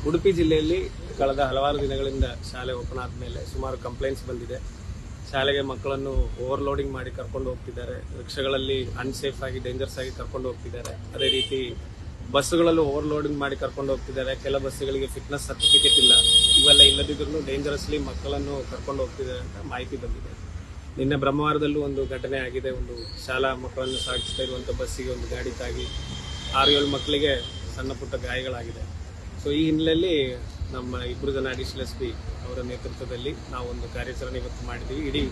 ಉಡುಪಿ ಜಿಲ್ಲೆಯಲ್ಲಿ ಕಳೆದ ಹಲವಾರು ದಿನಗಳಿಂದ ಶಾಲೆ ಓಪನ್ ಆದಮೇಲೆ ಸುಮಾರು ಕಂಪ್ಲೇಂಟ್ಸ್ ಬಂದಿದೆ. ಶಾಲೆಗೆ ಮಕ್ಕಳನ್ನು ಓವರ್ಲೋಡಿಂಗ್ ಮಾಡಿ ಕರ್ಕೊಂಡು ಹೋಗ್ತಿದ್ದಾರೆ, ರಿಕ್ಷಾಗಳಲ್ಲಿ ಅನ್ಸೇಫ್ ಆಗಿ ಡೇಂಜರ್ಸ್ ಆಗಿ ಕರ್ಕೊಂಡು ಹೋಗ್ತಿದ್ದಾರೆ. ಅದೇ ರೀತಿ ಬಸ್ಸುಗಳಲ್ಲೂ ಓವರ್ಲೋಡಿಂಗ್ ಮಾಡಿ ಕರ್ಕೊಂಡು ಹೋಗ್ತಿದ್ದಾರೆ. ಕೆಲ ಬಸ್ಸುಗಳಿಗೆ ಫಿಟ್ನೆಸ್ ಸರ್ಟಿಫಿಕೇಟ್ ಇಲ್ಲ. ಇವೆಲ್ಲ ಇಲ್ಲದಿದ್ರೂ ಡೇಂಜರಸ್ಲಿ ಮಕ್ಕಳನ್ನು ಕರ್ಕೊಂಡು ಹೋಗ್ತಿದ್ದಾರೆ ಅಂತ ಮಾಹಿತಿ ಬಂದಿದೆ. ನಿನ್ನೆ ಬ್ರಹ್ಮವಾರದಲ್ಲೂ ಒಂದು ಘಟನೆ ಆಗಿದೆ. ಒಂದು ಶಾಲಾ ಮಕ್ಕಳನ್ನು ಸಾಗಿಸ್ತಾ ಇರುವಂಥ ಬಸ್ಸಿಗೆ ಒಂದು ಗಾಡಿ ತಾಗಿ 6-7 ಮಕ್ಕಳಿಗೆ ಸಣ್ಣ ಪುಟ್ಟ ಗಾಯಗಳಾಗಿದೆ. ಸೊ ಈ ಹಿನ್ನೆಲೆಯಲ್ಲಿ ನಮ್ಮ 2 ಜನ ಅಡಿಷನಲ್ SP ಅವರ ನೇತೃತ್ವದಲ್ಲಿ ನಾವು ಒಂದು ಕಾರ್ಯಾಚರಣೆ ಇವತ್ತು ಮಾಡಿದ್ದೀವಿ. ಇಡೀ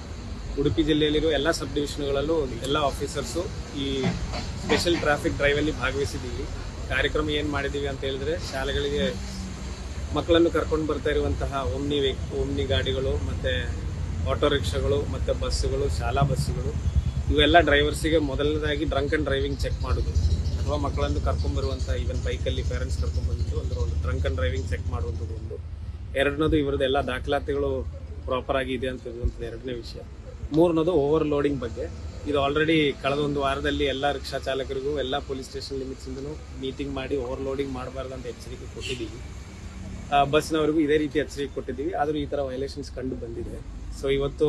ಉಡುಪಿ ಜಿಲ್ಲೆಯಲ್ಲಿರುವ ಎಲ್ಲ ಸಬ್ ಡಿವಿಷನ್ಗಳಲ್ಲೂ ಎಲ್ಲ ಆಫೀಸರ್ಸು ಈ ಸ್ಪೆಷಲ್ ಟ್ರಾಫಿಕ್ ಡ್ರೈವಲ್ಲಿ ಭಾಗವಹಿಸಿದ್ದೀವಿ. ಕಾರ್ಯಕ್ರಮ ಏನು ಮಾಡಿದ್ದೀವಿ ಅಂತ ಹೇಳಿದ್ರೆ, ಶಾಲೆಗಳಿಗೆ ಮಕ್ಕಳನ್ನು ಕರ್ಕೊಂಡು ಬರ್ತಾ ಇರುವಂತಹ ಓಮ್ನಿ ಗಾಡಿಗಳು ಮತ್ತು ಆಟೋ ರಿಕ್ಷಾಗಳು ಮತ್ತು ಬಸ್ಸುಗಳು, ಶಾಲಾ ಬಸ್ಸುಗಳು, ಇವೆಲ್ಲ ಡ್ರೈವರ್ಸಿಗೆ ಮೊದಲನೇದಾಗಿ ಡ್ರಂಕ್ ಆ್ಯಂಡ್ ಡ್ರೈವಿಂಗ್ ಚೆಕ್ ಮಾಡೋದು, ಅಥವಾ ಮಕ್ಕಳನ್ನು ಕರ್ಕೊಂಡ್ಬರುವಂಥ ಈವನ್ ಬೈಕಲ್ಲಿ ಪೇರೆಂಟ್ಸ್ ಕರ್ಕೊಂಡ್ಬಂದಿದ್ದು ಒಂದು ಡ್ರಂಕ್ ಆ್ಯಂಡ್ ಡ್ರೈವಿಂಗ್ ಚೆಕ್ ಮಾಡುವಂಥದ್ದು ಒಂದು. ಎರಡನೇದು ಇವರದ್ದು ಎಲ್ಲ ದಾಖಲಾತಿಗಳು ಪ್ರಾಪರ್ ಆಗಿ ಇದೆ ಅಂತ ಇರುವಂಥದ್ದು ಎರಡನೇ ವಿಷಯ. ಮೂರನೇದು ಓವರ್ಲೋಡಿಂಗ್ ಬಗ್ಗೆ. ಇದು ಆಲ್ರೆಡಿ ಕಳೆದ ಒಂದು ವಾರದಲ್ಲಿ ಎಲ್ಲ ರಿಕ್ಷಾ ಚಾಲಕರಿಗೂ ಎಲ್ಲ ಪೊಲೀಸ್ ಸ್ಟೇಷನ್ ಲಿಮಿಟ್ಸಿಂದನೂ ಮೀಟಿಂಗ್ ಮಾಡಿ ಓವರ್ಲೋಡಿಂಗ್ ಮಾಡಬಾರ್ದು ಅಂತ ಎಚ್ಚರಿಕೆ ಕೊಟ್ಟಿದ್ದೀವಿ. ಬಸ್ನವರಿಗೂ ಇದೇ ರೀತಿ ಎಚ್ಚರಿಕೆ ಕೊಟ್ಟಿದ್ದೀವಿ. ಆದರೂ ಈ ಥರ ವೈಲೇಷನ್ಸ್ ಕಂಡು ಬಂದಿದೆ. ಸೊ ಇವತ್ತು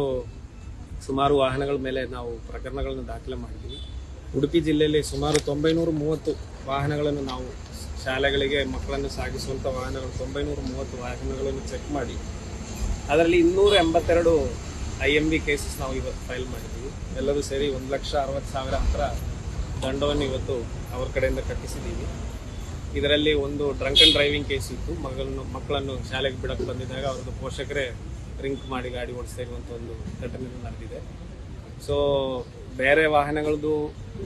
ಸುಮಾರು ವಾಹನಗಳ ಮೇಲೆ ನಾವು ಪ್ರಕರಣಗಳನ್ನು ದಾಖಲೆ ಮಾಡಿದ್ದೀವಿ. ಉಡುಪಿ ಜಿಲ್ಲೆಯಲ್ಲಿ ಸುಮಾರು 930 ವಾಹನಗಳನ್ನು ನಾವು ಶಾಲೆಗಳಿಗೆ ಮಕ್ಕಳನ್ನು ಸಾಗಿಸುವಂಥ ವಾಹನಗಳು 930 ವಾಹನಗಳನ್ನು ಚೆಕ್ ಮಾಡಿ ಅದರಲ್ಲಿ 282 IMV ಕೇಸಸ್ ನಾವು ಇವತ್ತು ಫೈಲ್ ಮಾಡಿದ್ದೀವಿ. ಎಲ್ಲರೂ ಸೇರಿ 1,60,000 ಹತ್ರ ದಂಡವನ್ನು ಇವತ್ತು ಅವ್ರ ಕಡೆಯಿಂದ ಕಟ್ಟಿಸಿದ್ದೀವಿ. ಇದರಲ್ಲಿ ಒಂದು ಡ್ರಂಕ್ ಆ್ಯಂಡ್ ಡ್ರೈವಿಂಗ್ ಕೇಸ್ ಇತ್ತು. ಮಕ್ಕಳನ್ನು ಶಾಲೆಗೆ ಬಿಡಕ್ಕೆ ಬಂದಿದ್ದಾಗ ಅವ್ರದ್ದು ಪೋಷಕರೇ ಡ್ರಿಂಕ್ ಮಾಡಿ ಗಾಡಿ ಓಡಿಸ್ತಾ ಇರುವಂಥ ಒಂದು ಘಟನೆ ನಡೆದಿದೆ. ಸೊ ಬೇರೆ ವಾಹನಗಳದ್ದು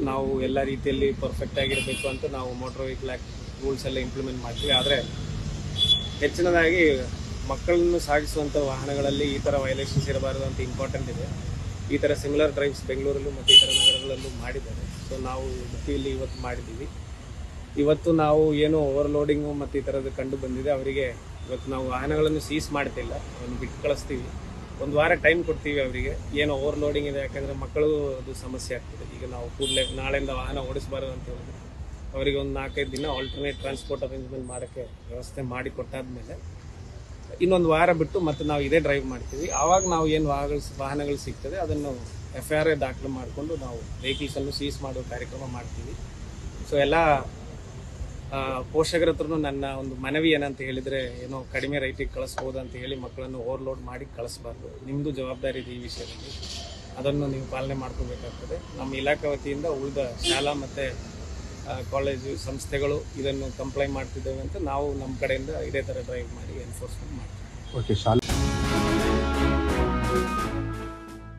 ನಾವು ಎಲ್ಲ ರೀತಿಯಲ್ಲಿ ಪರ್ಫೆಕ್ಟ್ ಆಗಿರಬೇಕು ಅಂತ ನಾವು ಮೋಟರ್ ವೆಹಿಕಲ್ ಆ್ಯಕ್ಟ್ ರೂಲ್ಸ್ ಎಲ್ಲ ಇಂಪ್ಲಿಮೆಂಟ್ ಮಾಡ್ತೀವಿ. ಆದರೆ ಹೆಚ್ಚಿನದಾಗಿ ಮಕ್ಕಳನ್ನು ಸಾಗಿಸುವಂಥ ವಾಹನಗಳಲ್ಲಿ ಈ ಥರ ವೈಲೇಷನ್ಸ್ ಇರಬಾರ್ದು ಅಂತ ಇಂಪಾರ್ಟೆಂಟ್ ಇದೆ. ಈ ಥರ ಸಿಮಿಲರ್ ಡ್ರೈವ್ಸ್ ಬೆಂಗಳೂರಲ್ಲೂ ಮತ್ತು ಇತರ ನಗರಗಳಲ್ಲೂ ಮಾಡಿದ್ದಾರೆ. ಸೊ ನಾವು ಉಡುಪಿಯಲ್ಲಿ ಇವತ್ತು ಮಾಡಿದ್ದೀವಿ. ಇವತ್ತು ನಾವು ಏನು ಓವರ್ಲೋಡಿಂಗು ಮತ್ತು ಈ ಥರದ್ದು ಕಂಡು ಬಂದಿದೆ, ಅವರಿಗೆ ಇವತ್ತು ನಾವು ವಾಹನಗಳನ್ನು ಸೀಸ್ ಮಾಡ್ತಿಲ್ಲ, ಅವನು ಬಿಟ್ಟು ಕಳಿಸ್ತೀವಿ. ಒಂದು ವಾರ ಟೈಮ್ ಕೊಡ್ತೀವಿ ಅವರಿಗೆ. ಏನು ಓವರ್ಲೋಡಿಂಗ್ ಇದೆ, ಯಾಕಂದರೆ ಮಕ್ಕಳು ಅದು ಸಮಸ್ಯೆ ಆಗ್ತದೆ. ಈಗ ನಾವು ಕೂಡಲೇ ನಾಳೆಯಿಂದ ವಾಹನ ಓಡಿಸಬಾರ್ದು ಅಂತ ಹೇಳಿದ್ರೆ ಅವರಿಗೆ ಒಂದು 4-5 ದಿನ ಆಲ್ಟರ್ನೇಟ್ ಟ್ರಾನ್ಸ್ಪೋರ್ಟ್ ಅರೇಂಜ್ಮೆಂಟ್ ಮಾಡೋಕ್ಕೆ ವ್ಯವಸ್ಥೆ ಮಾಡಿ ಕೊಟ್ಟಾದ್ಮೇಲೆ ಇನ್ನೊಂದು ವಾರ ಬಿಟ್ಟು ಮತ್ತೆ ನಾವು ಇದೇ ಡ್ರೈವ್ ಮಾಡ್ತೀವಿ. ಆವಾಗ ನಾವು ಏನು ವಾಹನಗಳು ಸಿಗ್ತದೆ ಅದನ್ನು FIR ದಾಖಲು ಮಾಡಿಕೊಂಡು ನಾವು ವೆಹಿಕಲ್ಸನ್ನು ಸೀಸ್ ಮಾಡೋ ಕಾರ್ಯಕ್ರಮ ಮಾಡ್ತೀವಿ. ಸೊ ಎಲ್ಲ ಪೋಷಕರ ಹತ್ರನೂ ನನ್ನ ಒಂದು ಮನವಿ ಏನಂತ ಹೇಳಿದರೆ, ಏನೋ ಕಡಿಮೆ ರೈಟಿಗೆ ಕಳಿಸ್ಬೋದು ಅಂತ ಹೇಳಿ ಮಕ್ಕಳನ್ನು ಓವರ್ಲೋಡ್ ಮಾಡಿ ಕಳಿಸ್ಬಾರ್ದು. ನಿಮ್ಮದು ಜವಾಬ್ದಾರಿ ಇದೆ ಈ ವಿಷಯದಲ್ಲಿ, ಅದನ್ನು ನೀವು ಪಾಲನೆ ಮಾಡ್ಕೋಬೇಕಾಗ್ತದೆ. ನಮ್ಮ ಇಲಾಖೆ ವತಿಯಿಂದ ಉಳಿದ ಶಾಲಾ ಮತ್ತು ಕಾಲೇಜು ಸಂಸ್ಥೆಗಳು ಇದನ್ನು ಕಂಪ್ಲೈ ಮಾಡ್ತಿದ್ದೇವೆ ಅಂತ ನಾವು ನಮ್ಮ ಕಡೆಯಿಂದ ಇದೇ ಥರ ಡ್ರೈವ್ ಮಾಡಿ ಎನ್ಫೋರ್ಸ್ಮೆಂಟ್ ಮಾಡ್ತೀವಿ. ಓಕೆ. ಶಾಲೆ